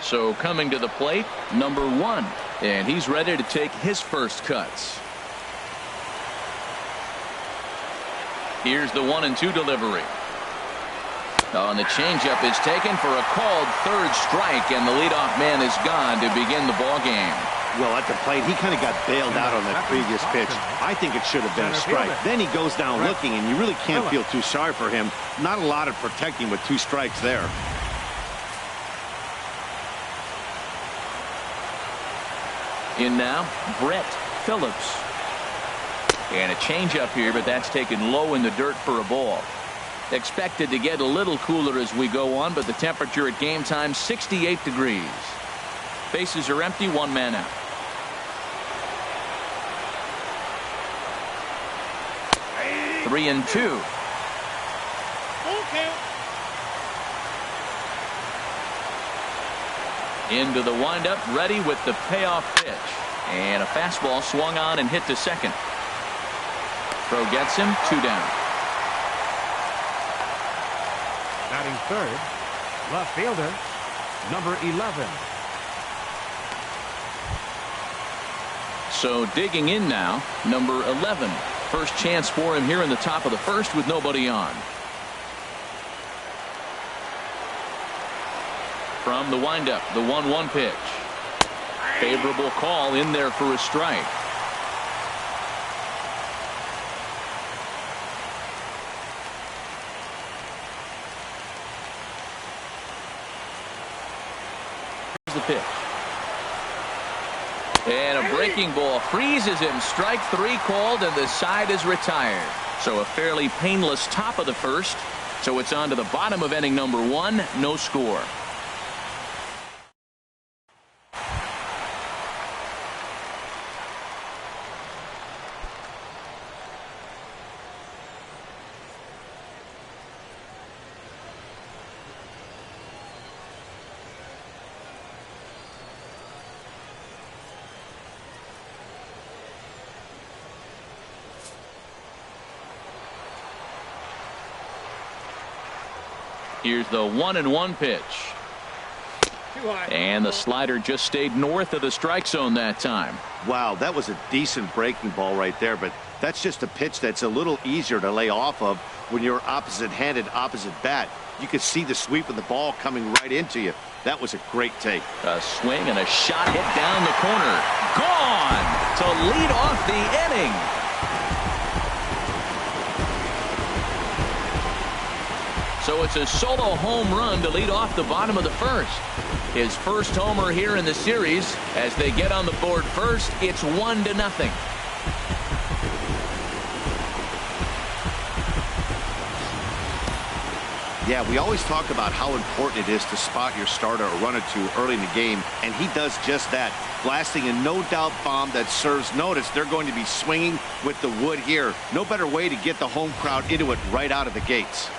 So coming to the plate, number 1, and he's ready to take his first cuts. Here's the 1-2 delivery. Oh, and the changeup is taken for a called third strike, and the leadoff man is gone to begin the ball game. Well, at the plate, he kind of got bailed out on that previous pitch. I think it should have been a strike. Then he goes down looking, and you really can't feel too sorry for him. Not a lot of protecting with 2 strikes there. In now, Brett Phillips. And a changeup here, but that's taken low in the dirt for a ball. Expected to get a little cooler as we go on, but the temperature at game time 68 degrees. Bases are empty, 1 man out. Three and 2. Into the windup, ready with the payoff pitch. And a fastball swung on and hit to second. Throw gets him, 2 down. Batting third, left fielder, number 11. So digging in now, number 11. First chance for him here in the top of the first with nobody on. From the windup, the 1-1 pitch. Favorable call in there for a strike. Here's the pitch. And a breaking ball freezes him. Strike 3 called, and the side is retired. So a fairly painless top of the first. So it's on to the bottom of inning number 1. No score. Here's the 1-1 pitch. And the slider just stayed north of the strike zone that time. Wow, that was a decent breaking ball right there, but that's just a pitch that's a little easier to lay off of when you're opposite-handed, opposite bat. You could see the sweep of the ball coming right into you. That was a great take. A swing and a shot hit down the corner. Gone to lead off the inning. So it's a solo home run to lead off the bottom of the first. His first homer here in the series. As they get on the board first, it's 1-0. Yeah, we always talk about how important it is to spot your starter or run or two early in the game, and he does just that, blasting a no-doubt bomb that serves notice. They're going to be swinging with the wood here. No better way to get the home crowd into it right out of the gates.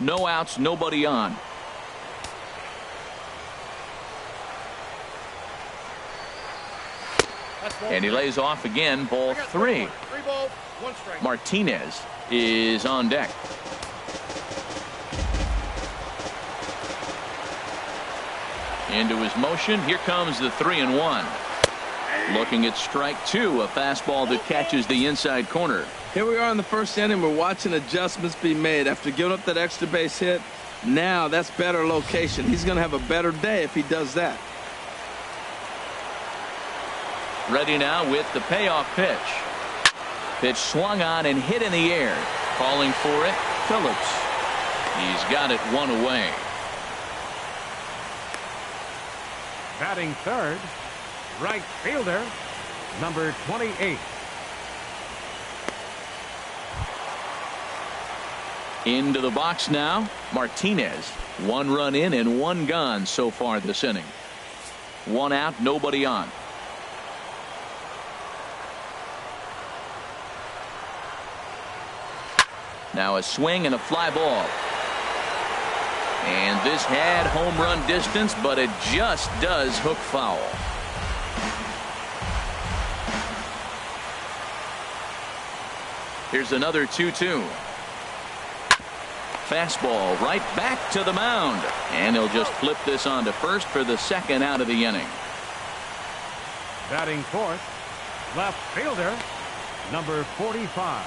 No outs, nobody on. And he lays off again, ball 3. 3 balls, 1 strike. Martinez is on deck. Into his motion. Here comes the 3-1. Looking at strike 2, a fastball that catches the inside corner. Here we are in the first inning. We're watching adjustments be made after giving up that extra base hit. Now that's better location. He's going to have a better day if he does that. Ready now with the payoff pitch. Pitch swung on and hit in the air. Calling for it, Phillips. He's got it 1 away. Batting third, right fielder, number 28. Into the box now, Martinez. 1 run in and 1 gone so far this inning. 1 out, nobody on. Now a swing and a fly ball. And this had home run distance, but it just does hook foul. Here's another 2-2. Fastball right back to the mound. And he'll just flip this on to first for the second out of the inning. Batting fourth, left fielder, number 45.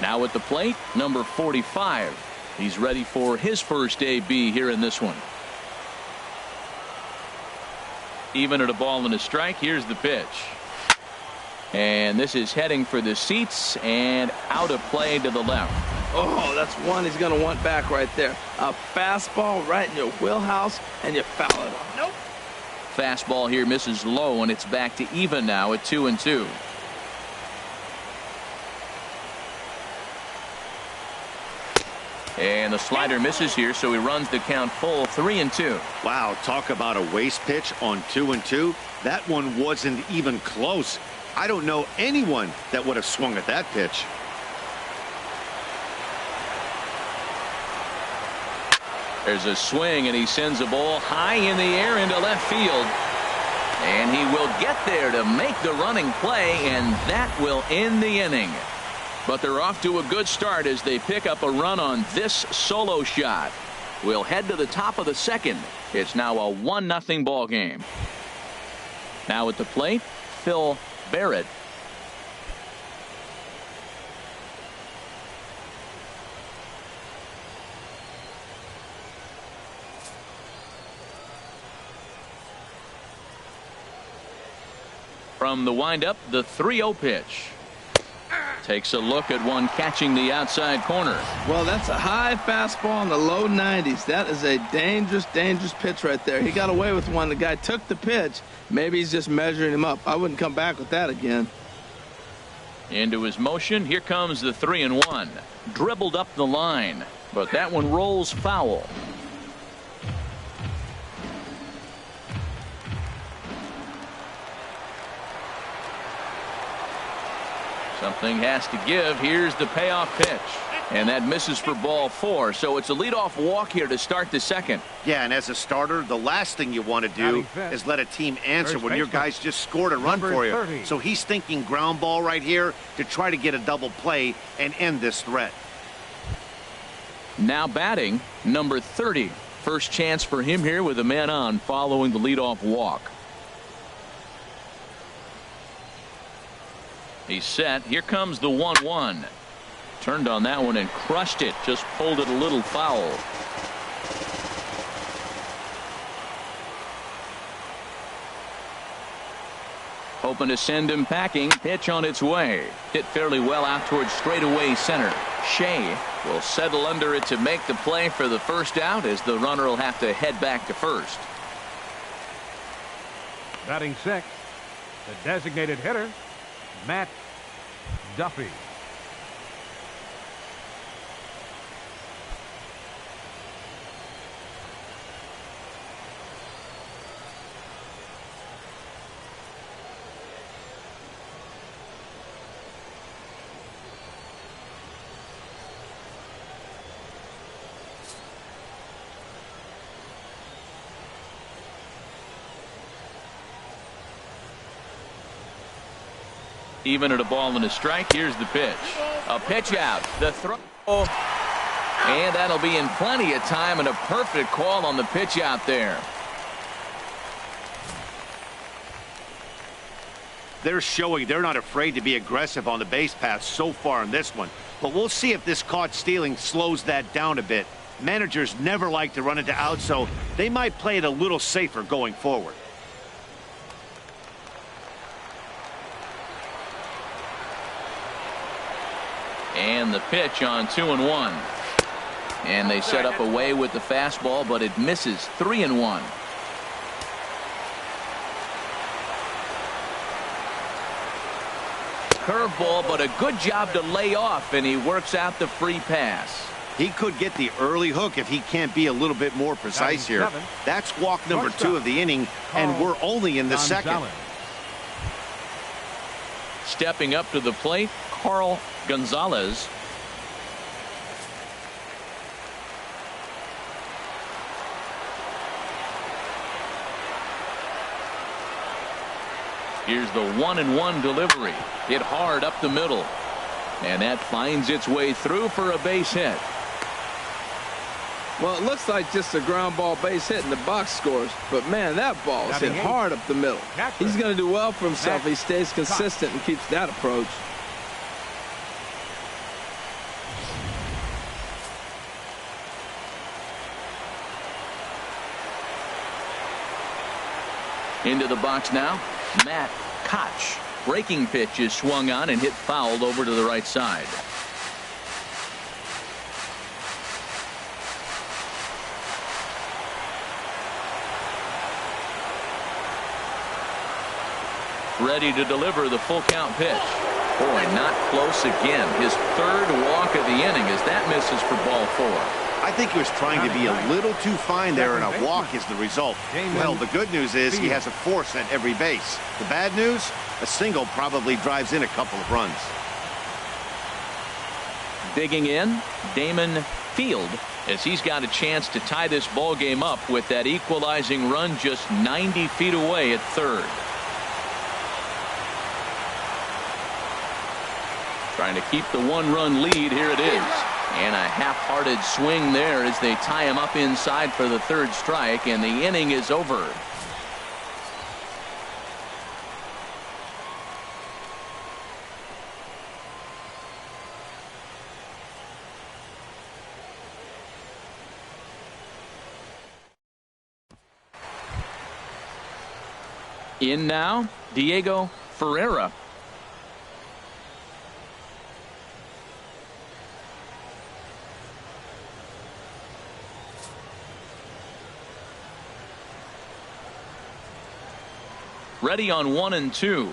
Now at the plate, number 45. He's ready for his first AB here in this one. Even at a ball and a strike, here's the pitch. And this is heading for the seats and out of play to the left. Oh, that's one he's going to want back right there. A fastball right in your wheelhouse, and you foul it off. Nope. Fastball here misses low, and it's back to even now at 2-2. And the slider misses here, so he runs the count full 3-2. Wow, talk about a waste pitch on 2-2. That one wasn't even close. I don't know anyone that would have swung at that pitch. There's a swing, and he sends a ball high in the air into left field. And he will get there to make the running play, and that will end the inning. But they're off to a good start as they pick up a run on this solo shot. We'll head to the top of the second. It's now a 1-0 ball game. Now at the plate, Phil Barrett. From the windup, the 3-0 pitch. Takes a look at one catching the outside corner. Well, that's a high fastball in the low 90s. That is a dangerous, dangerous pitch right there. He got away with one. The guy took the pitch. Maybe he's just measuring him up. I wouldn't come back with that again. Into his motion. Here comes the 3-1. Dribbled up the line, but that one rolls foul. Something has to give. Here's the payoff pitch. And that misses for ball 4. So it's a leadoff walk here to start the second. Yeah, and as a starter, the last thing you want to do is let a team answer when your guys just scored a run for you. So he's thinking ground ball right here to try to get a double play and end this threat. Now batting, number 30. First chance for him here with a man on following the leadoff walk. He's set. Here comes the 1-1. Turned on that one and crushed it. Just pulled it a little foul. Hoping to send him packing. Pitch on its way. Hit fairly well out towards straightaway center. Shea will settle under it to make the play for the first out, as the runner will have to head back to first. Batting sixth, the designated hitter, Matt Duffy. Even at a ball and a strike. Here's the pitch. A pitch out. The throw. And that'll be in plenty of time, and a perfect call on the pitch out there. They're showing they're not afraid to be aggressive on the base path so far in this one. But we'll see if this caught stealing slows that down a bit. Managers never like to run into outs, so they might play it a little safer going forward. And the pitch on 2-1. And they set up away with the fastball, but it misses. 3-1. Curveball, but a good job to lay off, and he works out the free pass. He could get the early hook if he can't be a little bit more precise here. That's walk number 2 of the inning, and we're only in the second. Stepping up to the plate, Carl Gonzalez. Here's the 1-1 delivery. Hit hard up the middle. And that finds its way through for a base hit. Well, it looks like just a ground ball base hit in the box scores. But, man, that ball is hit hard up the middle. He's going to do well for himself if he stays consistent and keeps that approach. Into the box now, Matt Koch. Breaking pitch is swung on and hit fouled over to the right side. Ready to deliver the full count pitch. Boy, not close again. His third walk of the inning as that misses for ball 4. I think he was trying to be a little too fine there, and a walk is the result. Well, the good news is he has a force at every base. The bad news, a single probably drives in a couple of runs. Digging in, Damon Field, as he's got a chance to tie this ball game up with that equalizing run just 90 feet away at third. Trying to keep the 1-run lead. Here it is. And a half-hearted swing there as they tie him up inside for the third strike, and the inning is over. In now, Diego Ferreira. Ready on 1 and 2.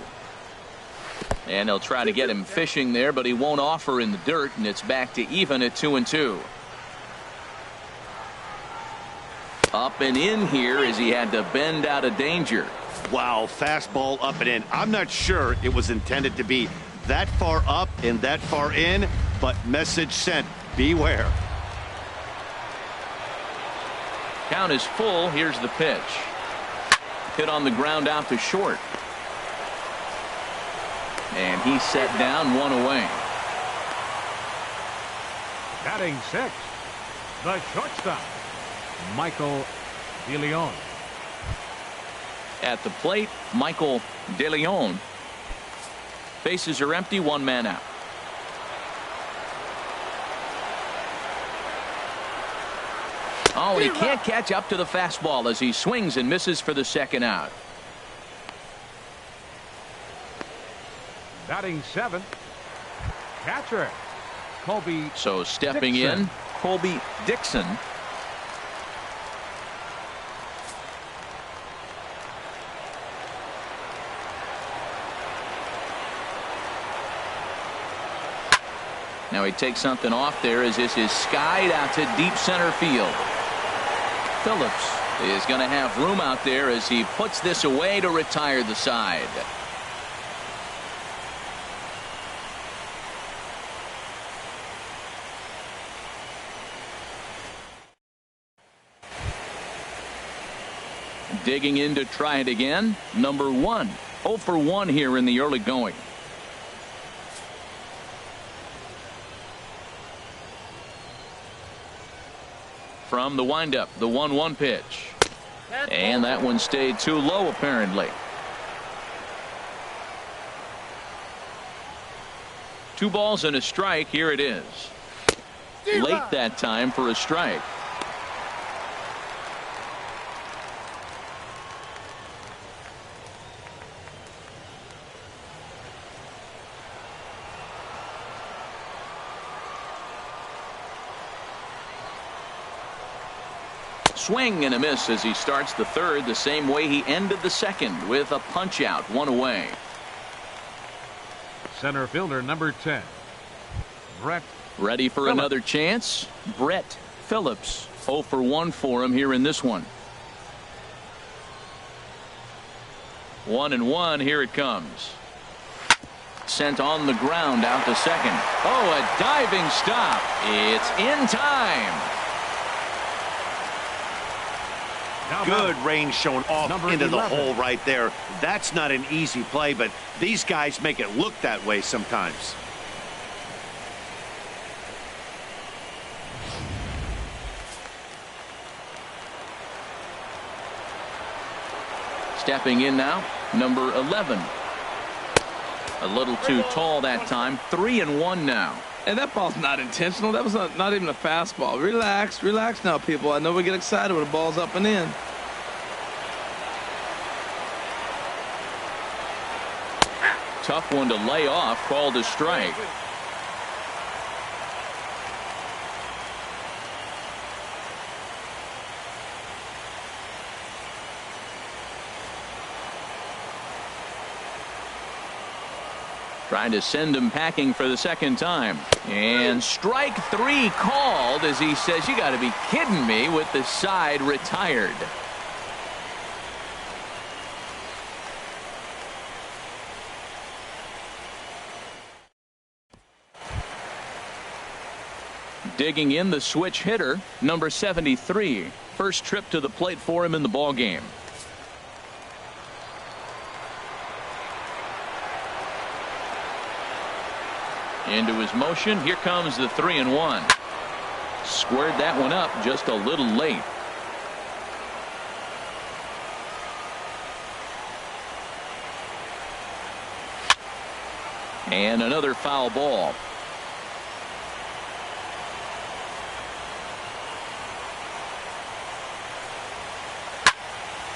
And they'll try to get him fishing there, but he won't offer in the dirt, and it's back to even at 2 and 2. Up and in here as he had to bend out of danger. Wow, fastball up and in. I'm not sure it was intended to be that far up and that far in, but message sent. Beware. Count is full. Here's the pitch. Hit on the ground out to short. And he's set down, 1 away. Batting 6, the shortstop, Michael DeLeon. At the plate, Michael DeLeon. Bases are empty, 1 man out. Oh, and he can't catch up to the fastball as he swings and misses for the second out. Batting 7, catcher, Colby. So stepping Dixon. in, Colby Dixon. Now he takes something off there as this is skied out to deep center field. Phillips is going to have room out there as he puts this away to retire the side. Digging in to try it again. Number 1. 0 for 1 here in the early going. From the windup, the 1-1 pitch. And that one stayed too low, apparently. 2 balls and a strike. Here it is. Late that time for a strike. Swing and a miss as he starts the third the same way he ended the second with a punch out, 1 away. Center fielder number 10, Brett. Ready for Phillips. Another chance. Brett Phillips. 0 for 1 for him here in this one. 1-1. Here it comes. Sent on the ground out to second. Oh, a diving stop. It's in time. Good range shown off Number into the 11. hole right there. That's not an easy play, but these guys make it look that way sometimes. Stepping in now, number 11. A little too tall that time. 3-1 now. And that ball's not intentional. That was not even a fastball. Relax, relax now, people. I know we get excited when the ball's up and in. Tough one to lay off. Called a strike. Trying to send him packing for the second time. And strike 3 called as he says, you got to be kidding me, with the side retired. Digging in, the switch hitter, number 73. First trip to the plate for him in the ball game. Into his motion. Here comes the 3-1. Squared that one up just a little late. And another foul ball.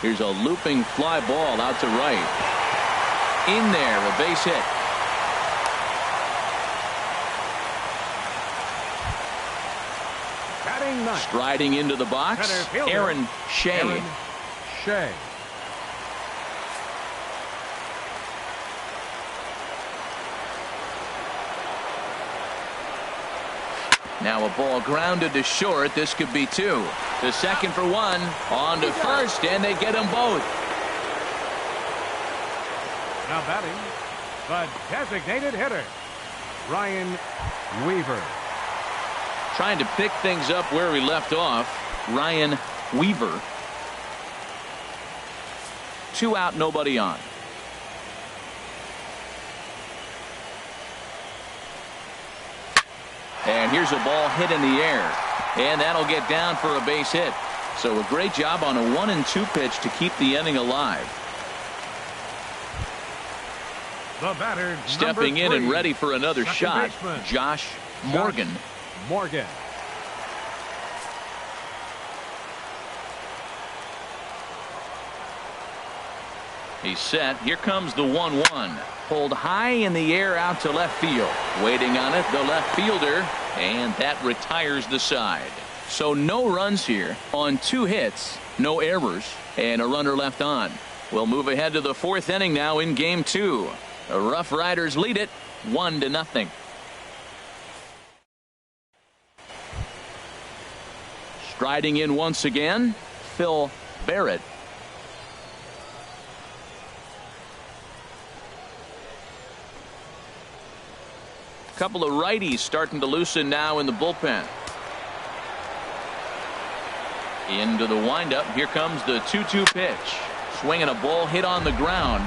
Here's a looping fly ball out to right. In there, a base hit. Striding into the box, Aaron Shea. Now a ball grounded to short. This could be 2. To second for 1. On to first, and they get them both. Now batting, the designated hitter, Ryan Weaver. Trying to pick things up where we left off, Ryan Weaver. 2 out, nobody on. And here's a ball hit in the air. And that'll get down for a base hit. So a great job on a 1-2 pitch to keep the inning alive. The batter, stepping in and ready for another shot, Josh Morgan. He's set. Here comes the 1-1. Pulled high in the air out to left field. Waiting on it, the left fielder. And that retires the side. So no runs here on 2 hits, no errors, and a runner left on. We'll move ahead to the 4th inning now in game 2. The RoughRiders lead it 1-0. Striding in once again, Phil Barrett. Couple of righties starting to loosen now in the bullpen. Into the windup. Here comes the 2-2 pitch. Swinging a ball hit on the ground.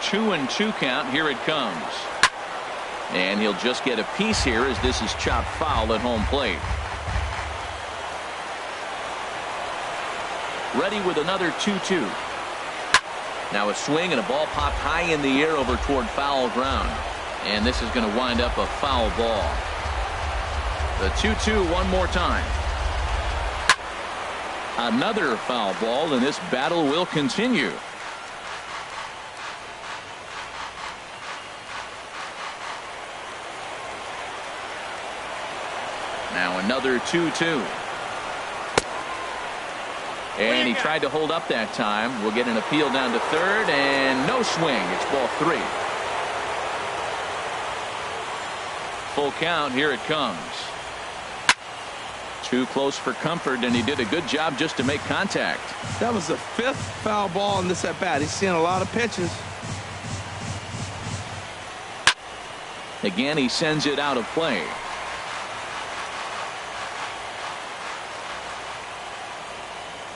Two and 2 count. Here it comes. And he'll just get a piece here as this is chopped foul at home plate. Ready with another 2-2. Now a swing and a ball popped high in the air over toward foul ground. And this is going to wind up a foul ball. The 2-2 one more time. Another foul ball, and this battle will continue. Now another 2-2. And he tried to hold up that time. We'll get an appeal down to third, and no swing. It's ball 3. Full count. Here it comes. Too close for comfort, and he did a good job just to make contact. That was the 5th foul ball in this at bat. He's seeing a lot of pitches. Again, he sends it out of play.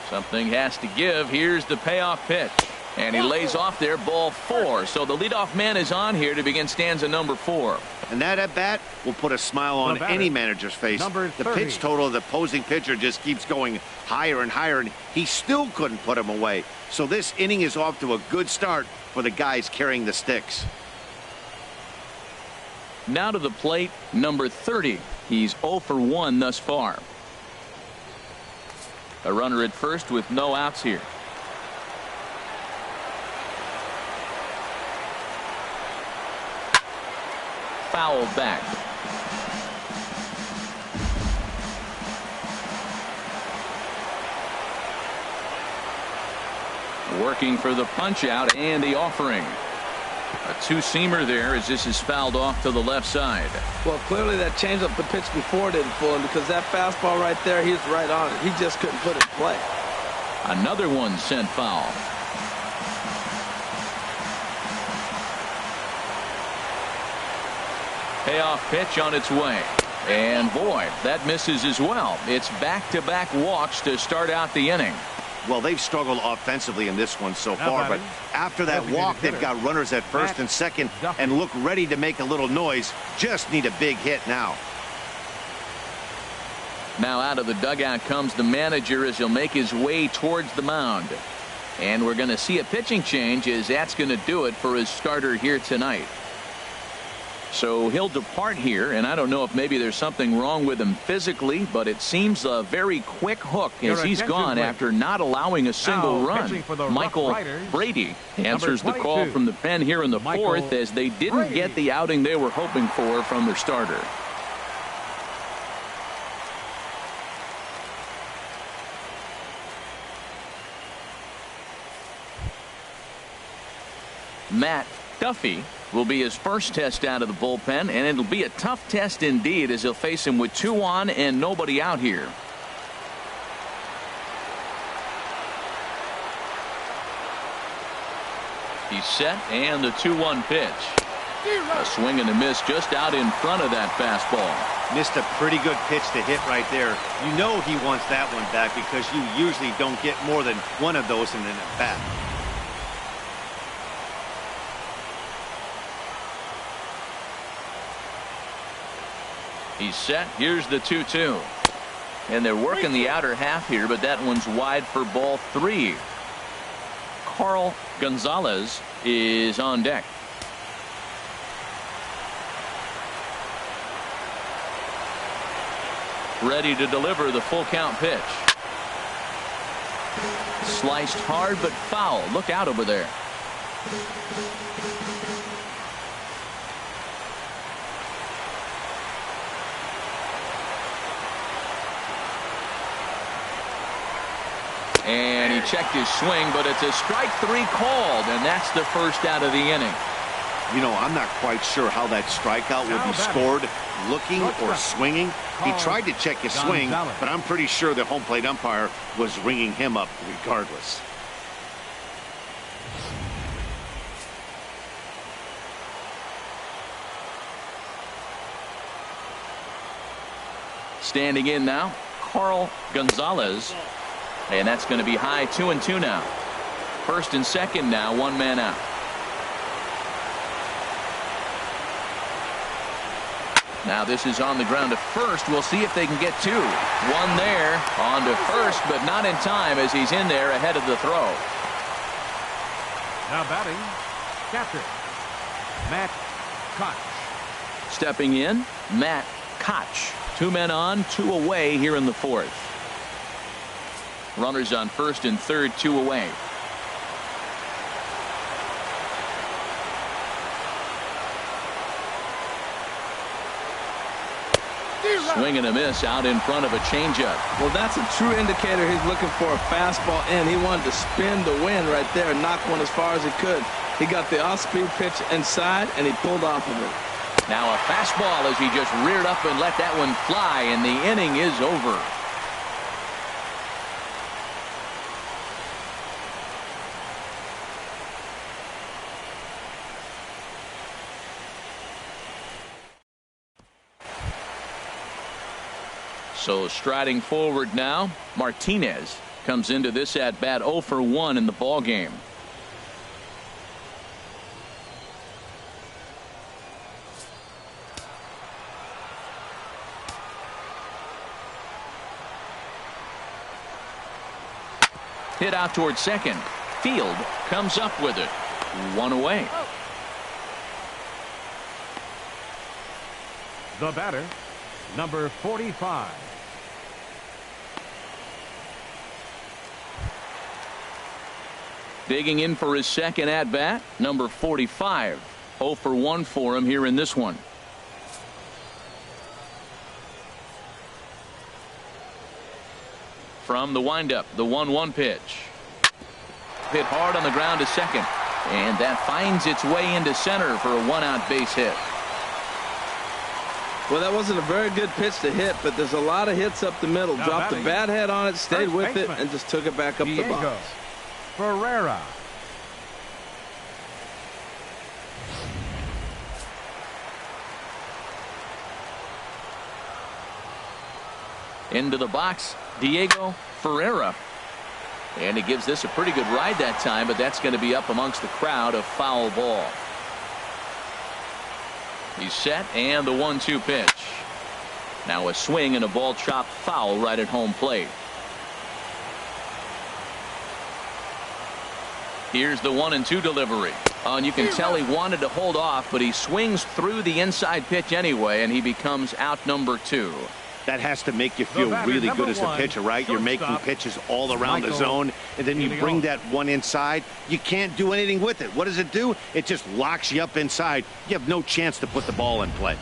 Something has to give. Here's the payoff pitch. And he lays off there, ball 4. So the leadoff man is on here to begin stanza number 4. And that at bat will put a smile on any manager's face. The pitch total of the opposing pitcher just keeps going higher and higher, and he still couldn't put him away. So this inning is off to a good start for the guys carrying the sticks. Now to the plate, number 30. He's 0 for 1 thus far. A runner at first with no outs here. Foul back. Working for the punch out and the offering. A two-seamer there as this is fouled off to the left side. Well, clearly that changeup the pitch before didn't fool him, because that fastball right there, he was right on it. He just couldn't put it in play. Another one sent foul. Payoff pitch on its way. And boy, that misses as well. It's back-to-back walks to start out the inning. Well, they've struggled offensively in this one so far, but after that walk, they've got runners at first and second and look ready to make a little noise. Just need a big hit now. Now out of the dugout comes the manager as he'll make his way towards the mound. And we're going to see a pitching change, as that's going to do it for his starter here tonight. So he'll depart here, and I don't know if maybe there's something wrong with him physically, but it seems a very quick hook as he's gone after not allowing a single run. Michael Brady answers the call from the pen here in the fourth, as they didn't get the outing they were hoping for from their starter. Matt Duffy will be his first test out of the bullpen, and it'll be a tough test indeed, as he'll face him with 2 on and nobody out here. He's set, and the 2-1 pitch. A swing and a miss just out in front of that fastball. Missed a pretty good pitch to hit right there. You know he wants that one back, because you usually don't get more than one of those in an at-bat. He's set. Here's the 2-2. And they're working the outer half here, but that one's wide for ball 3. Carl Gonzalez is on deck. Ready to deliver the full count pitch. Sliced hard but foul. Look out over there. And he checked his swing, but it's a strike 3 called, and that's the first out of the inning. You know, I'm not quite sure how that strikeout would be scored, looking or swinging. He tried to check his swing, but I'm pretty sure the home plate umpire was ringing him up regardless. Standing in now, Carl Gonzalez. And that's going to be high, 2-2 now. First and second now, 1 man out. Now this is on the ground to first. We'll see if they can get 2. 1 there, on to first, but not in time, as he's in there ahead of the throw. Now batting, captain Matt Koch. Stepping in, Matt Koch. 2 men on, 2 away here in the fourth. Runners on first and third, 2 away. Swing and a miss out in front of a changeup. Well, that's a true indicator he's looking for a fastball in. He wanted to spin the wind right there and knock one as far as he could. He got the off-speed pitch inside, and he pulled off of it. Now a fastball as he just reared up and let that one fly, and the inning is over. So striding forward now, Martinez comes into this at bat 0 for 1 in the ball game. Hit out towards second. Field comes up with it. 1 away. The batter, number 45. Digging in for his second at bat, number 45. 0 for 1 for him here in this one. From the windup, the 1-1 pitch. Hit hard on the ground to second. And that finds its way into center for a 1-out base hit. Well, that wasn't a very good pitch to hit, but there's a lot of hits up the middle. Now Dropped the bat head on it, stayed with it, and just took it back up the box. Ferreira. Into the box, Diego Ferreira. And he gives this a pretty good ride that time, but that's going to be up amongst the crowd. A foul ball. He's set, and the 1-2 pitch. Now a swing and a ball chopped foul right at home plate. Here's the 1-2 delivery. And you can tell he wanted to hold off, but he swings through the inside pitch anyway, and he becomes out number 2. That has to make you feel really good as a pitcher, right? You're making pitches all around the zone, and then you bring that one inside. You can't do anything with it. What does it do? It just locks you up inside. You have no chance to put the ball in play.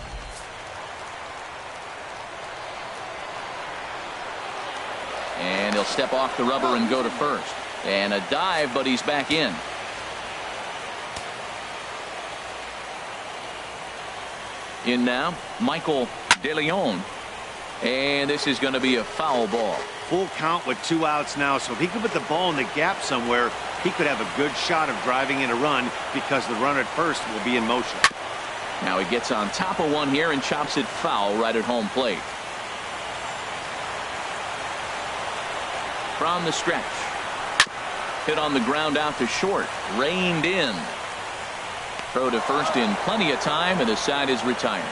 And he'll step off the rubber and go to first. And a dive, but he's back in. In now, Michael DeLeon. And this is going to be a foul ball. Full count with 2 outs now, so if he could put the ball in the gap somewhere, he could have a good shot of driving in a run because the runner at first will be in motion. Now he gets on top of one here and chops it foul right at home plate. From the stretch. Hit on the ground out to short. Reined in. Throw to first in plenty of time, and the side is retired.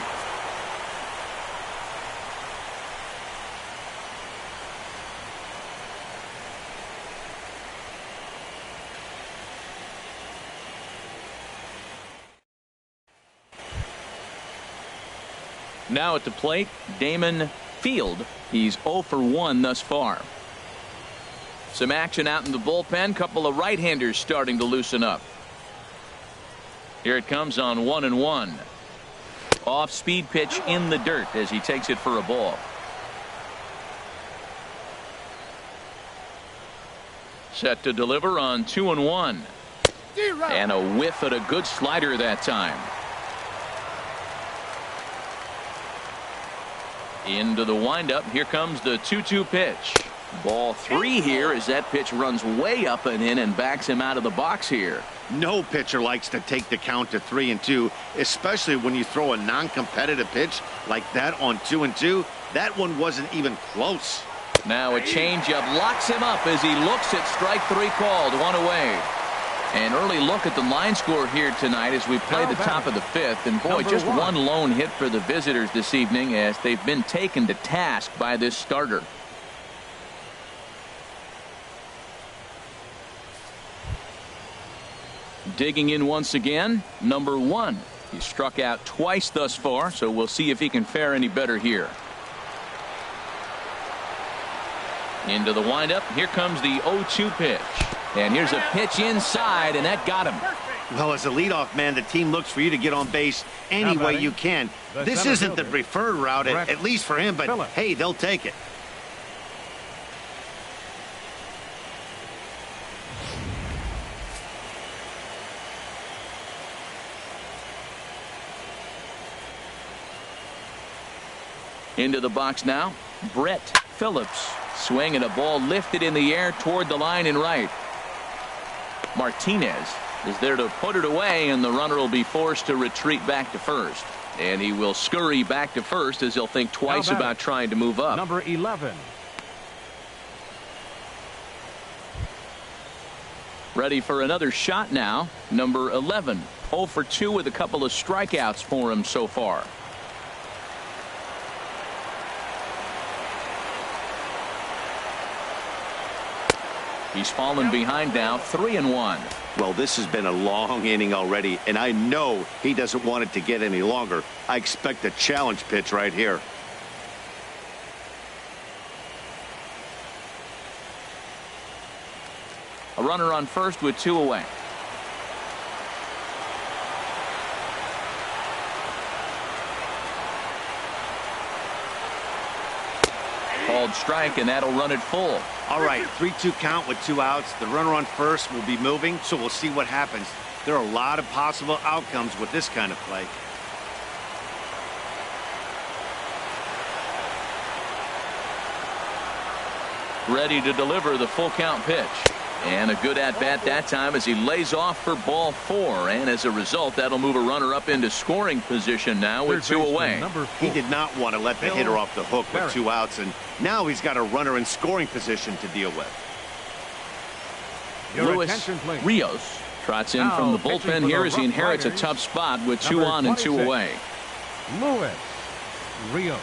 Now at the plate, Damon Field. He's 0 for 1 thus far. Some action out in the bullpen. Couple of right-handers starting to loosen up. Here it comes on 1-1. Off-speed pitch in the dirt as he takes it for a ball. Set to deliver on 2-1. And a whiff at a good slider that time. Into the windup. Here comes the 2-2 pitch. Ball 3 here as that pitch runs way up and in and backs him out of the box here. No pitcher likes to take the count to 3-2, especially when you throw a non-competitive pitch like that on 2-2. That one wasn't even close. Now a changeup locks him up as he looks at strike 3 called. 1 away. An early look at the line score here tonight as we play the top of the 5th. And boy, just one lone hit for the visitors this evening as they've been taken to task by this starter. Digging in once again, number 1. He's struck out twice thus far, so we'll see if he can fare any better here. Into the windup. Here comes the 0-2 pitch. And here's a pitch inside, and that got him. Well, as a leadoff man, the team looks for you to get on base any way you can. This isn't the preferred route, at least for him, but hey, they'll take it. Into the box now, Brett Phillips. Swing and a ball lifted in the air toward the line and right. Martinez is there to put it away, and the runner will be forced to retreat back to first. And he will scurry back to first as he'll think twice about trying to move up. Number 11. Ready for another shot now. Number 11. 0 for 2 with a couple of strikeouts for him so far. He's fallen behind now, 3-1. Well, this has been a long inning already, and I know he doesn't want it to get any longer. I expect a challenge pitch right here. A runner on first with 2 away. Called strike, and that'll run it full. All right, 3-2 count with 2 outs. The runner on first will be moving, so we'll see what happens. There are a lot of possible outcomes with this kind of play. Ready to deliver the full count pitch. And a good at-bat that time as he lays off for ball 4. And as a result, that'll move a runner up into scoring position now with 2 away. He did not want to let the hitter off the hook with 2 outs, and now he's got a runner in scoring position to deal with. Luis Rios trots in from the bullpen here as he inherits a tough spot with 2 on and 2 away. Luis Rios.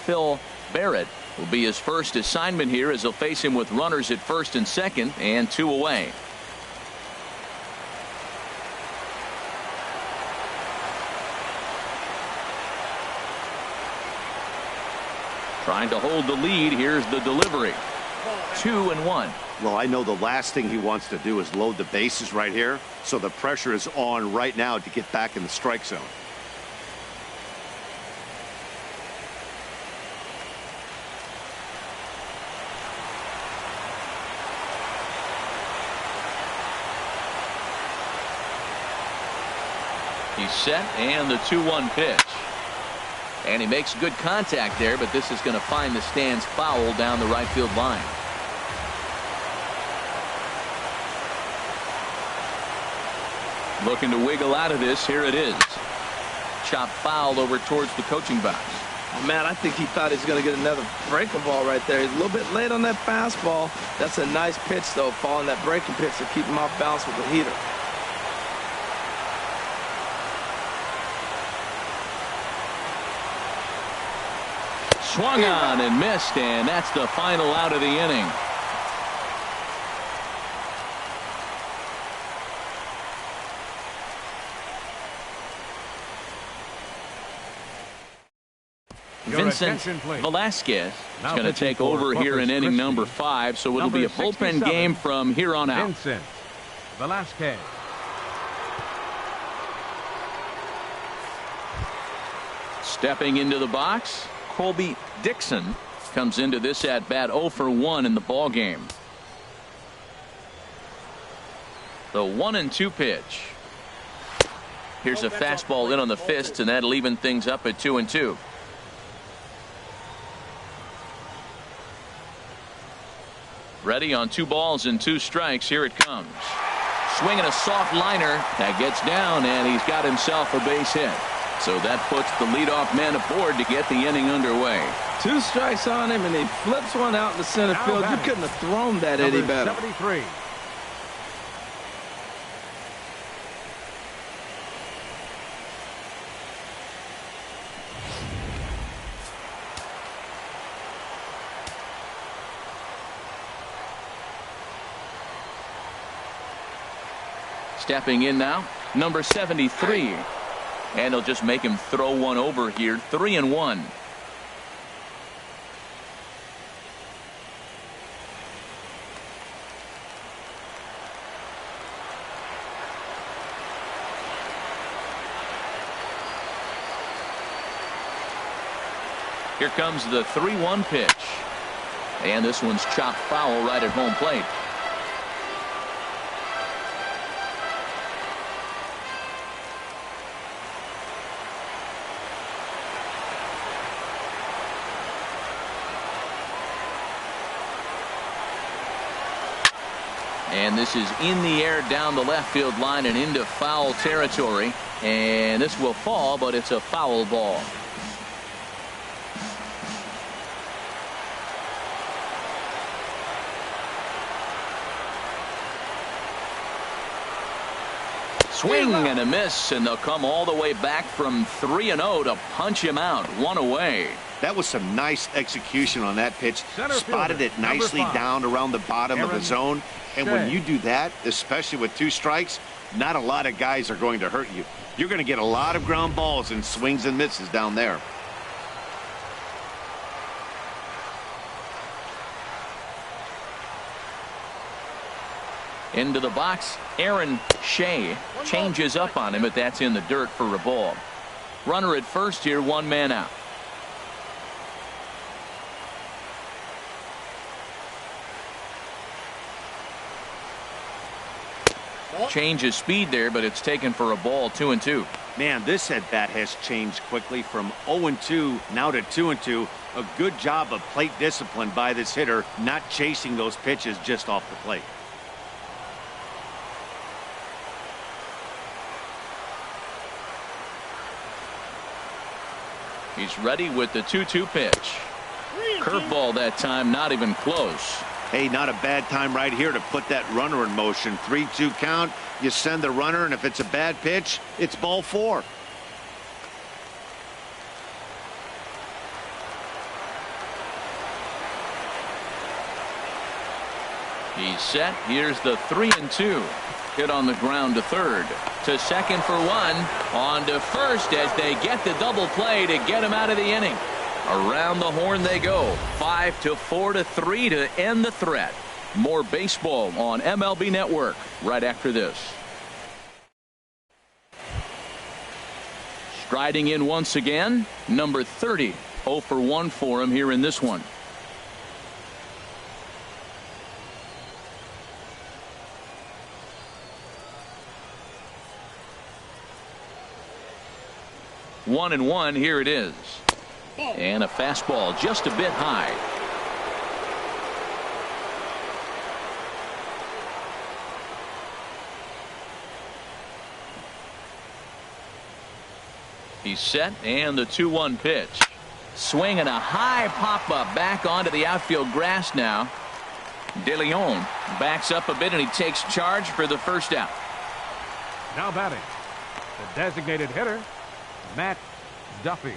Phil Barrett will be his first assignment here as he'll face him with runners at first and second and 2 away. Trying to hold the lead. Here's the delivery. 2-1. Well, I know the last thing he wants to do is load the bases right here, so the pressure is on right now to get back in the strike zone. He's set, and the 2-1 pitch. And he makes good contact there, but this is going to find the stands foul down the right field line. Looking to wiggle out of this. Here it is. Chop foul over towards the coaching box. Oh, man, I think he thought he was going to get another breaking ball right there. He's a little bit late on that fastball. That's a nice pitch, though, following that breaking pitch to keep him off balance with the heater. Swung on and missed, and that's the final out of the inning. Vincent Velasquez is going to take over here in inning number 5, so it'll be a bullpen game from here on out. Vincent Velasquez. Stepping into the box, Colby Dixon comes into this at bat 0 for 1 in the ball game. The 1-2 pitch. Here's a fastball in on the fist, and that'll even things up at 2-2. Ready on 2 balls and 2 strikes. Here it comes. Swinging a soft liner that gets down, and he's got himself a base hit. So that puts the leadoff man aboard to get the inning underway. 2 strikes on him, and he flips one out in the center field. You couldn't have thrown that any better. 73. Stepping in now, number 73. And he'll just make him throw one over here. 3-1. Here comes the 3-1 pitch. And this one's chopped foul right at home plate. And this is in the air down the left field line and into foul territory. And this will fall, but it's a foul ball. Swing and a miss, and they'll come all the way back from 3-0 to punch him out. One away. That was some nice execution on that pitch. Spotted it nicely down around the bottom of the zone. And when you do that, especially with 2 strikes, not a lot of guys are going to hurt you. You're going to get a lot of ground balls and swings and misses down there. Into the box, Aaron Shea changes up on him, but that's in the dirt for a ball. Runner at first here, 1 man out. Change of speed there, but it's taken for a ball. 2-2. Man, this at bat has changed quickly from 0-2 now to 2-2. A good job of plate discipline by this hitter, not chasing those pitches just off the plate. He's ready with the 2-2 pitch. Curveball that time, not even close. Hey, not a bad time right here to put that runner in motion. 3-2 count. You send the runner, and if it's a bad pitch, it's ball 4. He's set. Here's the 3-2. Hit on the ground to third. To second for 1. On to first as they get the double play to get him out of the inning. Around the horn they go. 5-4-3 to end the threat. More baseball on MLB Network right after this. Striding in once again, number 30. 0 for 1 for him here in this one. One and one, here it is. And a fastball just a bit high. He's set, and the 2-1 pitch. Swing and a high pop-up back onto the outfield grass now. De Leon backs up a bit, and he takes charge for the first out. Now batting, the designated hitter, Matt Duffy.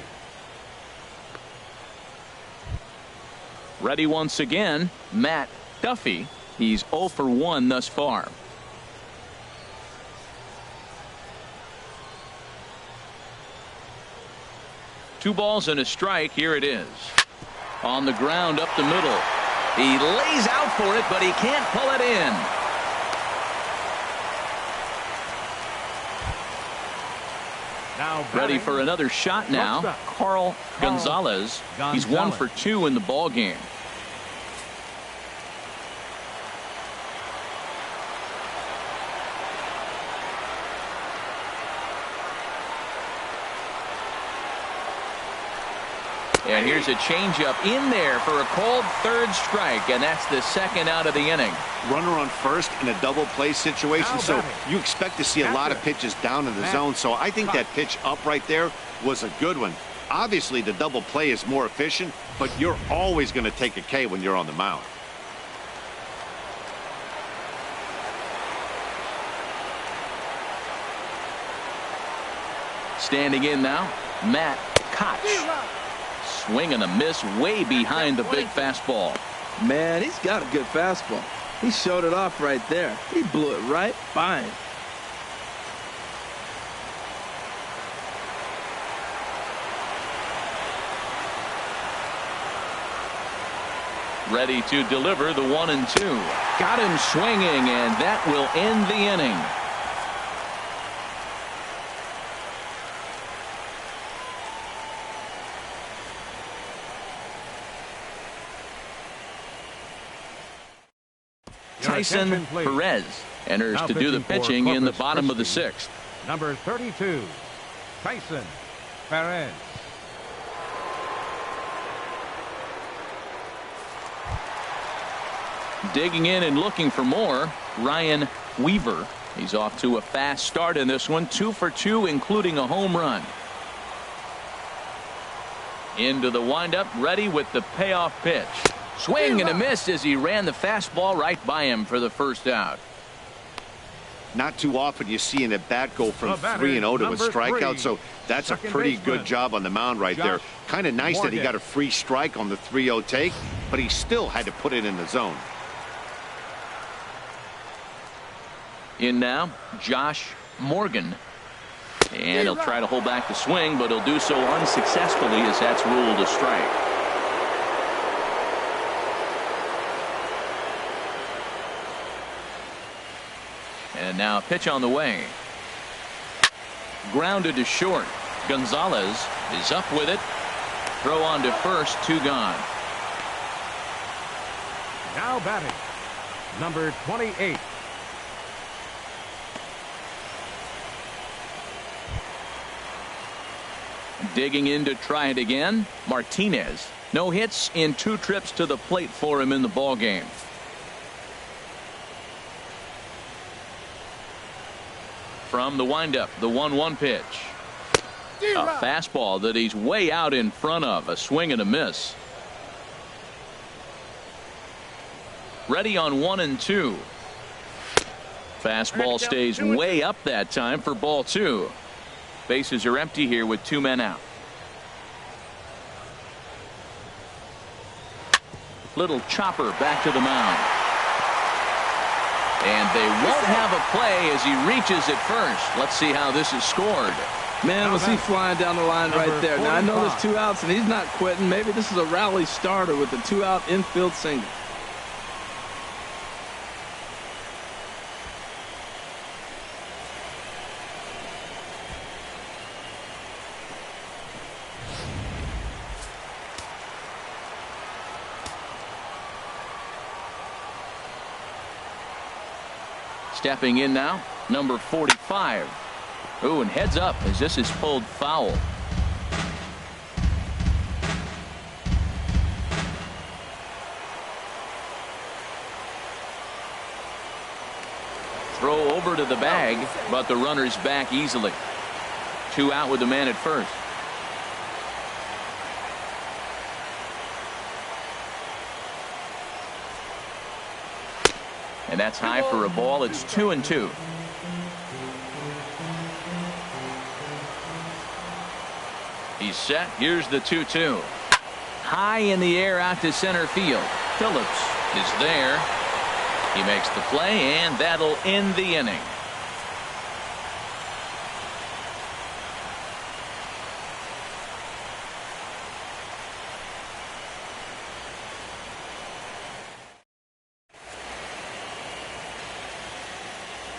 Ready once again, Matt Duffy. He's 0 for 1 thus far. Two balls and a strike. Here it is. On the ground up the middle. He lays out for it, but he can't pull it in. Now ready for another shot now. Carl Gonzalez. He's 1 for 2 in the ball game. And here's a changeup in there for a called third strike, and that's the second out of the inning. Runner on first in a double play situation, so you expect to see a lot of pitches down in the zone. So I think that pitch up right there was a good one. Obviously, the double play is more efficient, but you're always going to take a K when you're on the mound. Standing in now, Matt Koch. Swing and a miss way behind the big fastball. Man, he's got a good fastball. He showed it off right there. He blew it right by him. Ready to deliver the 1-2. Got him swinging, and that will end the inning. Tyson Perez enters to do the pitching in the bottom of the 6th. Number 32, Tyson Perez. Digging in and looking for more, Ryan Weaver. He's off to a fast start in this one, 2 for 2, including a home run. Into the windup, ready with the payoff pitch. Swing and a miss as he ran the fastball right by him for the first out. Not too often you see an at-bat go from 3-0 to a strikeout, so that's a pretty good job on the mound right there. Kind of nice that he got a free strike on the 3-0 take, but he still had to put it in the zone. In now, Josh Morgan. And he'll try to hold back the swing, but he'll do so unsuccessfully as that's ruled a strike. And now a pitch on the way. Grounded to short. Gonzalez is up with it. Throw on to first, 2 gone. Now batting, number 28. Digging in to try it again, Martinez. No hits in 2 trips to the plate for him in the ball game. From the windup, the 1-1 pitch. A fastball that he's way out in front of. A swing and a miss. Ready on 1 and 2. Fastball stays way up that time for ball 2. Bases are empty here with 2 men out. Little chopper back to the mound. And they won't have a play as he reaches at first. Let's see how this is scored. Man, was he flying down the line right there. Now, I know there's 2 outs, and he's not quitting. Maybe this is a rally starter with the 2-out infield single. Stepping in now, number 45. Ooh, and heads up as this is pulled foul. Throw over to the bag, but the runner's back easily. 2 out with the man at first. And that's high for a ball. It's 2-2. He's set. Here's the 2-2. High in the air out to center field. Phillips is there. He makes the play, and that'll end the inning.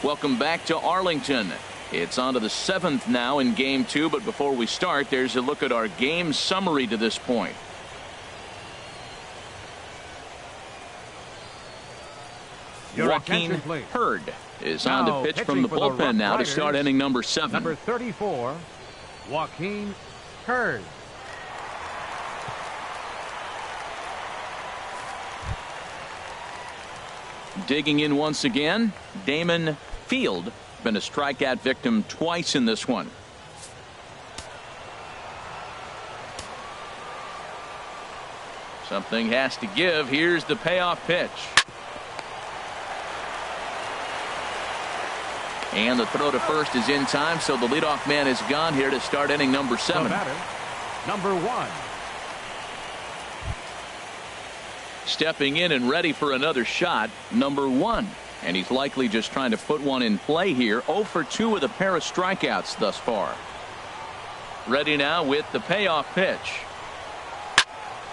Welcome back to Arlington. It's on to the 7th now in game 2, but before we start, there's a look at our game summary to this point. Joaquin Hurd is on to pitch from the bullpen now to start inning number 7. Number 34, Joaquin Hurd. Digging in once again, Damon Field. Been a strikeout victim twice in this one. Something has to give. Here's the payoff pitch. And the throw to first is in time, so the leadoff man is gone here to start inning number 7. The batter, number 1. Stepping in and ready for another shot, number 1. And he's likely just trying to put one in play here. 0 for 2 with a pair of strikeouts thus far. Ready now with the payoff pitch.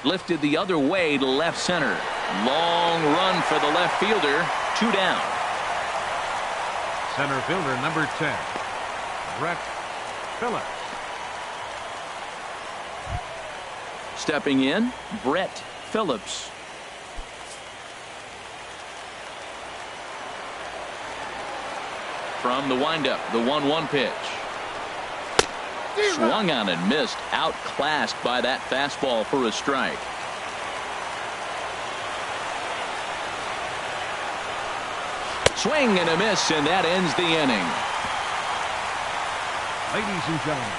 Lifted the other way to left center. Long run for the left fielder. 2 down. Center fielder number 10, Brett Phillips. Stepping in, Brett Phillips. From the windup, the 1-1 pitch. Swung on and missed. Outclassed by that fastball for a strike. swing and a miss, and that ends the inning. Ladies and gentlemen,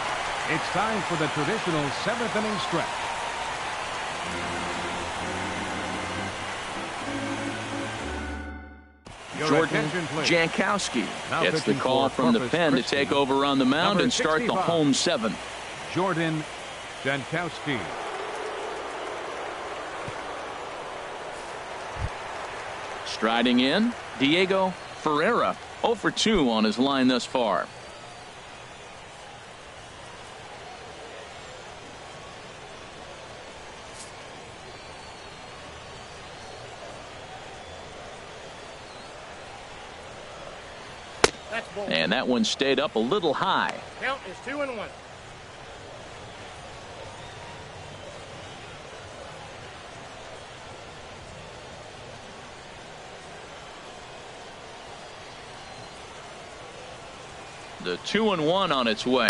it's time for the traditional 7th inning stretch. Jordan Jankowski gets the call from the pen to take over on the mound and start the home 7th. Jordan Jankowski. Striding in, Diego Ferreira, 0 for 2 on his line thus far. And that one stayed up a little high. Count is 2-1. The 2-1 on its way.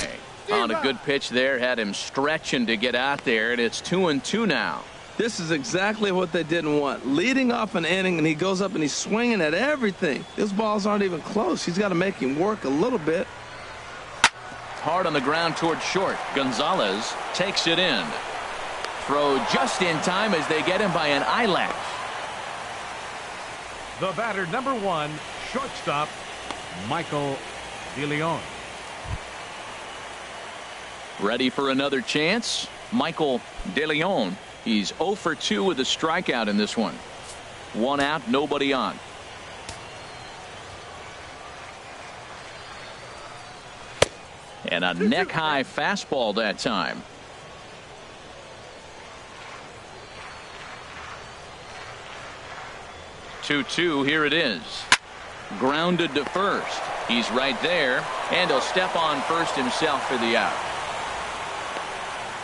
On a good pitch there, had him stretching to get out there, and it's 2-2 now. This is exactly what they didn't want. Leading off an inning, and he goes up and he's swinging at everything. His balls aren't even close. He's got to make him work a little bit. Hard on the ground toward short. Gonzalez takes it in. Throw just in time as they get him by an eyelash. The batter, number 1, shortstop, Michael DeLeon. Ready for another chance? Michael DeLeon. He's 0 for 2 with a strikeout in this one. 1 out, nobody on. And a neck-high fastball that time. Two, here it is. Grounded to first. He's right there, and he'll step on first himself for the out.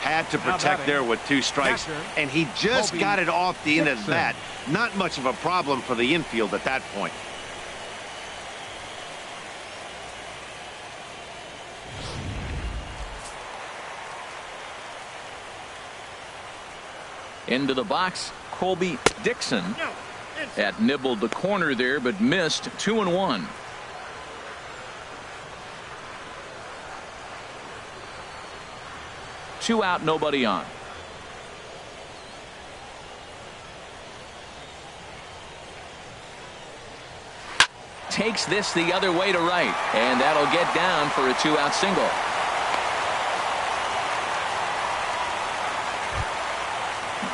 Had to protect there with 2 strikes, and he just got it off the end of that. Not much of a problem for the infield at that point. Into the box, Colby Dixon had nibbled the corner there, but missed. 2-1. Two out, nobody on. Takes this the other way to right, and that'll get down for a 2-out single.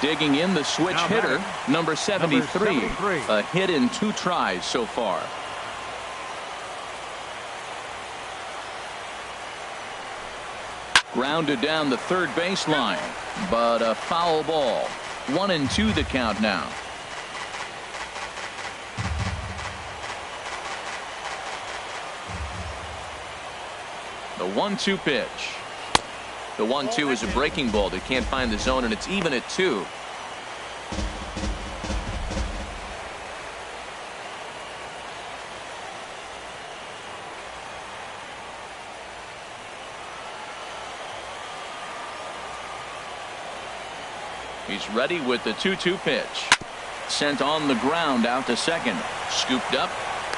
Digging in the switch hitter, number 73. A hit in 2 tries so far. Grounded down the third baseline, but a foul ball. 1-2 the count now. The 1-2 pitch. The 1-2 is a breaking ball. They can't find the zone, and it's even at 2. He's ready with the 2-2 pitch. Sent on the ground out to second. Scooped up.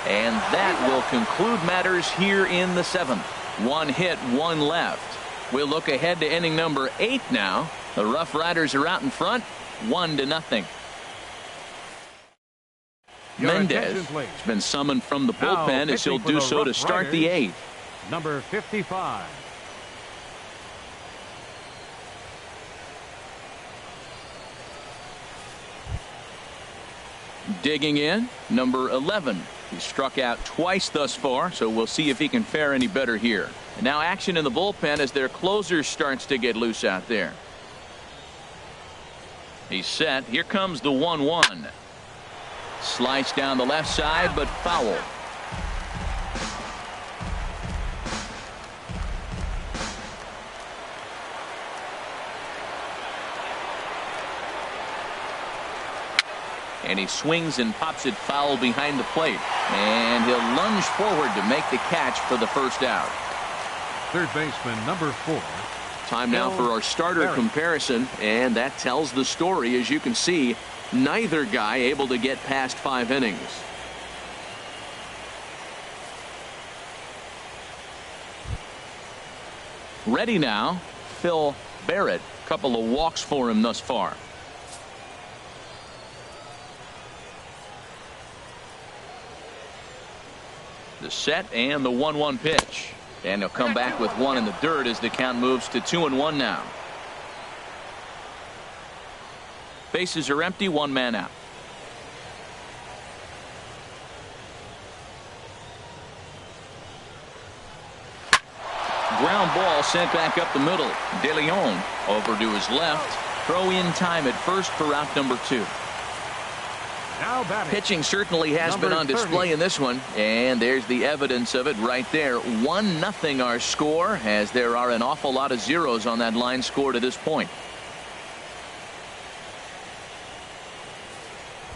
And that will conclude matters here in the 7th. 1 hit, 1 left. We'll look ahead to inning number 8 now. The Rough Riders are out in front, 1-0. Mendez has been summoned from the bullpen as he'll do so to start the 8th. Number 55. Digging in, number 11. He's struck out twice thus far, so we'll see if he can fare any better here. And now action in the bullpen as their closer starts to get loose out there. He's set. Here comes the 1-1. Sliced down the left side, but foul. And he swings and pops it foul behind the plate. And he'll lunge forward to make the catch for the first out. Third baseman, number 4. Time now for our starter comparison, and that tells the story. As you can see, neither guy able to get past 5 innings. Ready now, Phil Barrett. Couple of walks for him thus far. The set and the 1-1 pitch. And he'll come back with one in the dirt as the count moves to 2-1 now. Bases are empty, one man out. Ground ball sent back up the middle. De Leon over to his left. Throw in time at first for out number 2. Now batting. Pitching certainly has been on display in this one, and there's the evidence of it right there. 1-0 our score, as there are an awful lot of zeros on that line score to this point.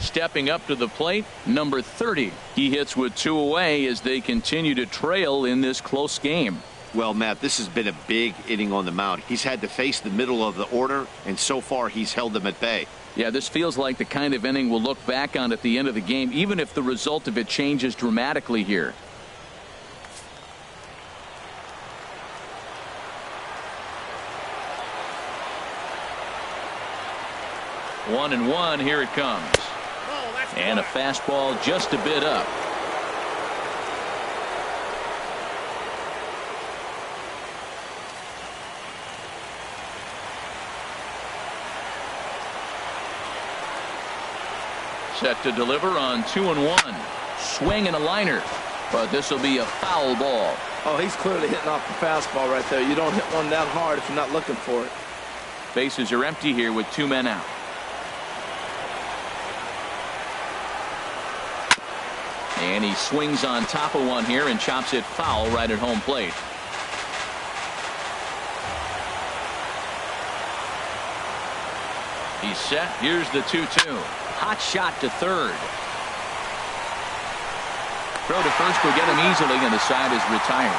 Stepping up to the plate, number 30. He hits with 2 away as they continue to trail in this close game. Well, Matt, this has been a big inning on the mound. He's had to face the middle of the order, and so far he's held them at bay. Yeah, this feels like the kind of inning we'll look back on at the end of the game, even if the result of it changes dramatically here. One and one, here it comes. And a fastball just a bit up. Set to deliver on 2-1. Swing and a liner, but this will be a foul ball. Oh, he's clearly hitting off the fastball right there. You don't hit one that hard if you're not looking for it. Bases are empty here with 2 men out. And he swings on top of one here and chops it foul right at home plate. He's set. Here's the 2-2. Hot shot to third. Throw to first will get him easily, and the side is retired.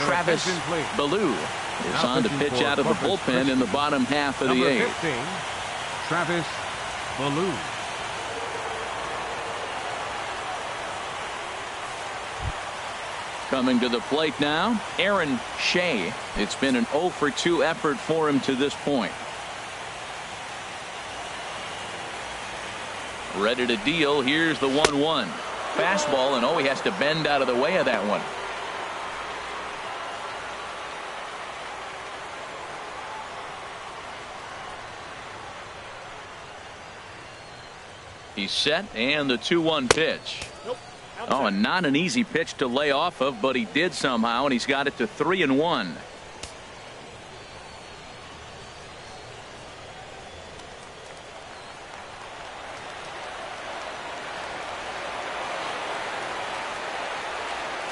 Travis Ballou is on to pitch out of the bullpen in the bottom half of the 8th. 15, Travis Ballou. Coming to the plate now, Aaron Shea. It's been an 0 for 2 effort for him to this point. Ready to deal. Here's the 1-1. Fastball, and he has to bend out of the way of that one. He's set, and the 2-1 pitch. And not an easy pitch to lay off of, but he did somehow, and he's got it to 3-1.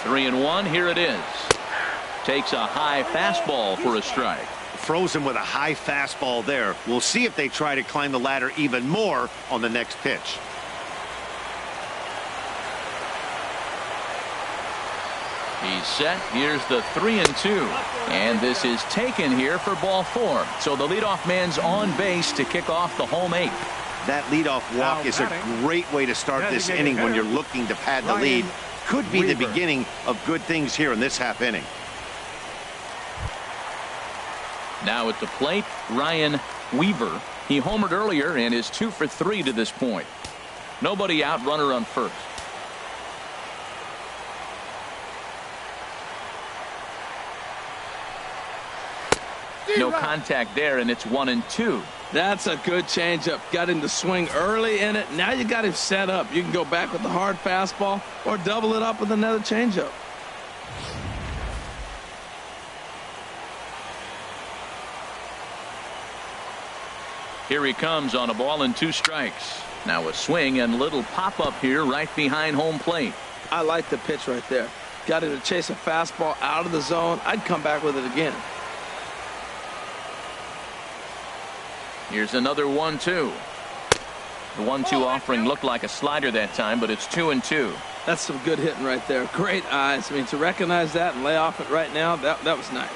Three and one, here it is. Takes a high fastball for a strike. Throws him with a high fastball there. We'll see if they try to climb the ladder even more on the next pitch. He's set. Here's the 3-2. And this is taken here for ball 4. So the leadoff man's on base to kick off the home 8th. That leadoff walk is a great way to start this inning when you're looking to pad the lead. Could be the beginning of good things here in this half inning. Now at the plate, Ryan Weaver. He homered earlier and is 2 for 3 to this point. Nobody out, runner on first. No contact there, and it's 1-2. That's a good changeup. Got him to swing early in it. Now you got him set up. You can go back with the hard fastball or double it up with another changeup. Here he comes on a ball and 2 strikes. Now a swing and little pop-up here right behind home plate. I like the pitch right there. Got him to chase a fastball out of the zone. I'd come back with it again. Here's another 1-2. The 1-2 offering looked like a slider that time, but it's 2-2. That's some good hitting right there. Great eyes. I mean, to recognize that and lay off it right now, that was nice.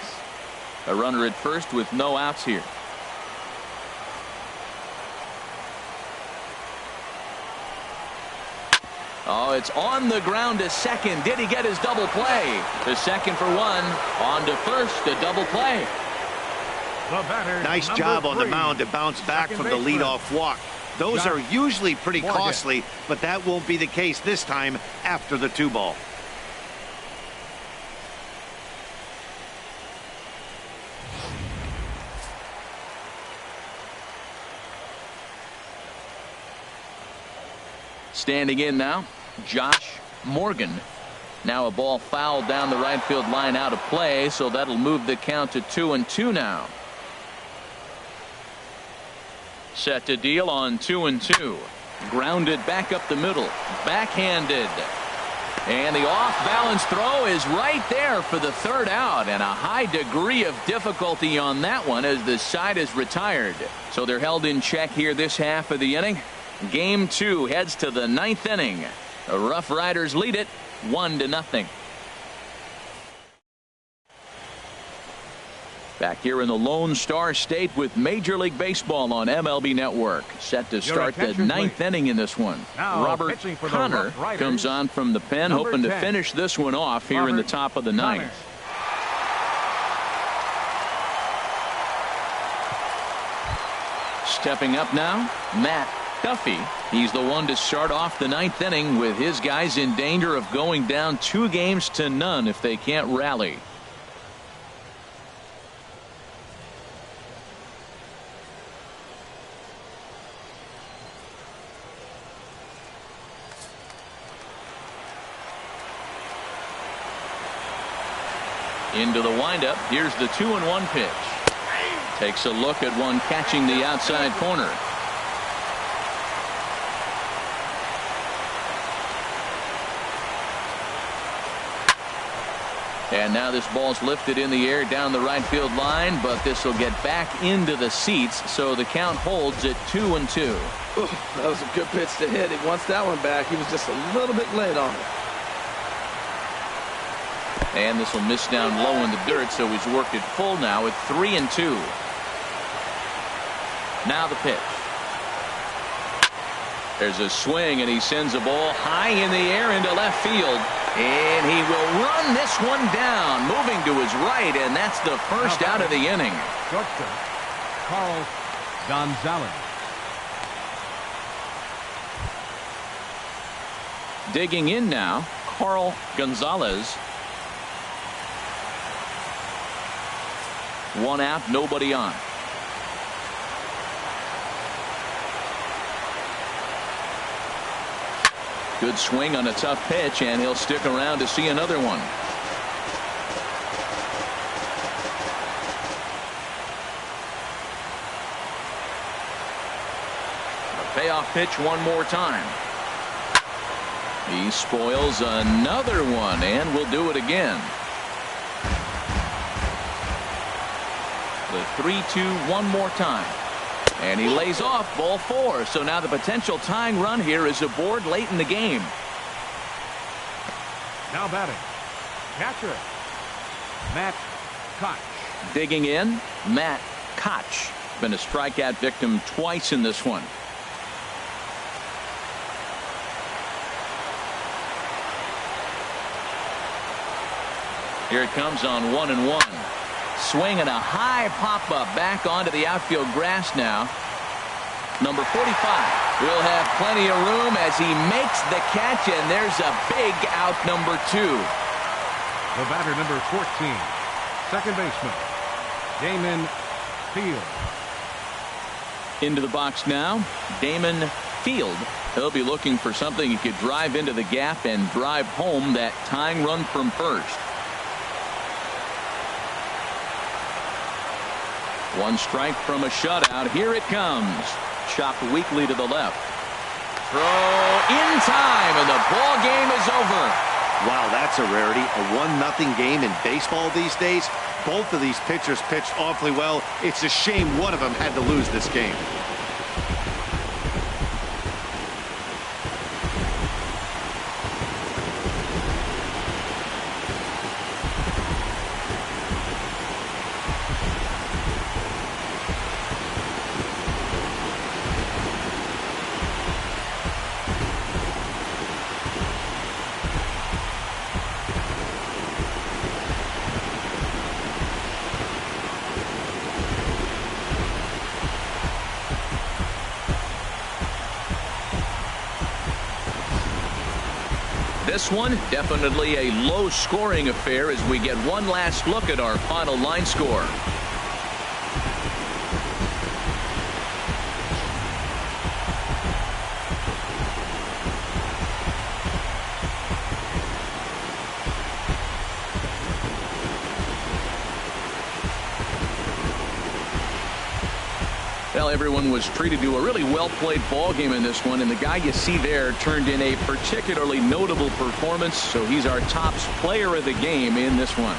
A runner at first with no outs here. Oh, it's on the ground to second. Did he get his double play? To second for one. On to first, a double play. Nice job on the mound to bounce back from the leadoff walk. Those are usually pretty costly, but that won't be the case this time after the 2-ball. Standing in now, Josh Morgan. Now a ball fouled down the right field line out of play, so that'll move the count to 2-2 now. Set to deal on 2-2. Grounded back up the middle. Backhanded. And the off-balance throw is right there for the third out, and a high degree of difficulty on that one as the side is retired. So they're held in check here this half of the inning. Game 2 heads to the 9th inning. The RoughRiders lead it 1-0. Back here in the Lone Star State with Major League Baseball on MLB Network. Set to start the 9th inning in this one. Now, Robert Connor comes on from the pen, hoping to finish this one off here in the top of the 9th. Stepping up now, Matt Duffy. He's the one to start off the 9th inning with his guys in danger of going down 2-0 if they can't rally. Into the windup. Here's the 2-1 pitch. Takes a look at one catching the outside corner. And now this ball's lifted in the air down the right field line, but this will get back into the seats, so the count holds at 2-2. Ooh, that was a good pitch to hit. He wants that one back. He was just a little bit late on it. And this will miss down low in the dirt, so he's worked it full now at 3-2. Now the pitch. There's a swing, and he sends a ball high in the air into left field. And he will run this one down, moving to his right, and that's the first out of the inning. Shortstop, Carl Gonzalez. Digging in now, Carl Gonzalez. 1 out, nobody on. Good swing on a tough pitch, and he'll stick around to see another one. A payoff pitch one more time. He spoils another one, and will do it again. The 3-2 one more time. And he lays off ball 4. So now the potential tying run here is aboard late in the game. Now batting, catcher, Matt Koch. Digging in, Matt Koch. Been a strikeout victim twice in this one. Here it comes on 1-1. Swing and a high pop-up back onto the outfield grass now. Number 45 will have plenty of room as he makes the catch, and there's a big out, number 2. The batter, number 14, second baseman, Damon Field. Into the box now, Damon Field. He'll be looking for something he could drive into the gap and drive home that tying run from first. One strike from a shutout. Here it comes. Chopped weakly to the left. Throw in time, and the ball game is over. Wow, that's a rarity. A 1-0 game in baseball these days. Both of these pitchers pitched awfully well. It's a shame one of them had to lose this game. This one, definitely a low-scoring affair as we get one last look at our final line score. Well, everyone was treated to a really well-played ball game in this one, and the guy you see there turned in a particularly notable performance, so he's our top player of the game in this one.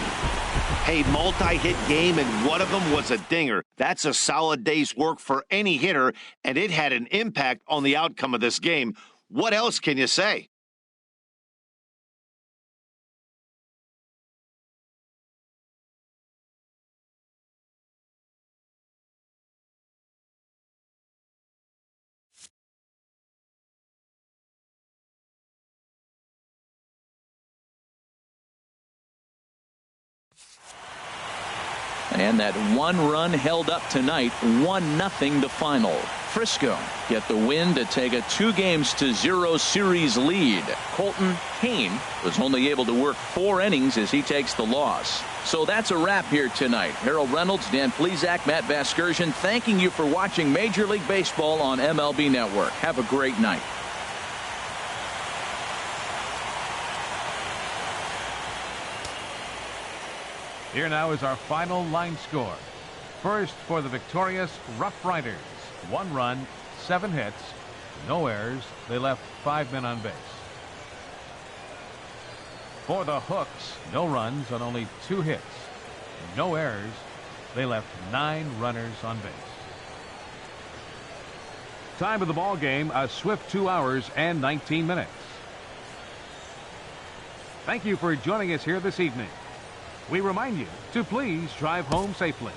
Hey, multi-hit game, and one of them was a dinger. That's a solid day's work for any hitter, and it had an impact on the outcome of this game. What else can you say? And that one run held up tonight, 1-0 the final. Frisco get the win to take a 2-0 series lead. Colton Kane was only able to work 4 innings as he takes the loss. So that's a wrap here tonight. Harold Reynolds, Dan Plesac, Matt Vasgersian, thanking you for watching Major League Baseball on MLB Network. Have a great night. Here now is our final line score. First for the victorious RoughRiders. 1 run, 7 hits, no errors. They left 5 men on base. For the Hooks, no runs on only 2 hits, no errors. They left 9 runners on base. Time of the ball game, a swift 2 hours and 19 minutes. Thank you for joining us here this evening. We remind you to please drive home safely.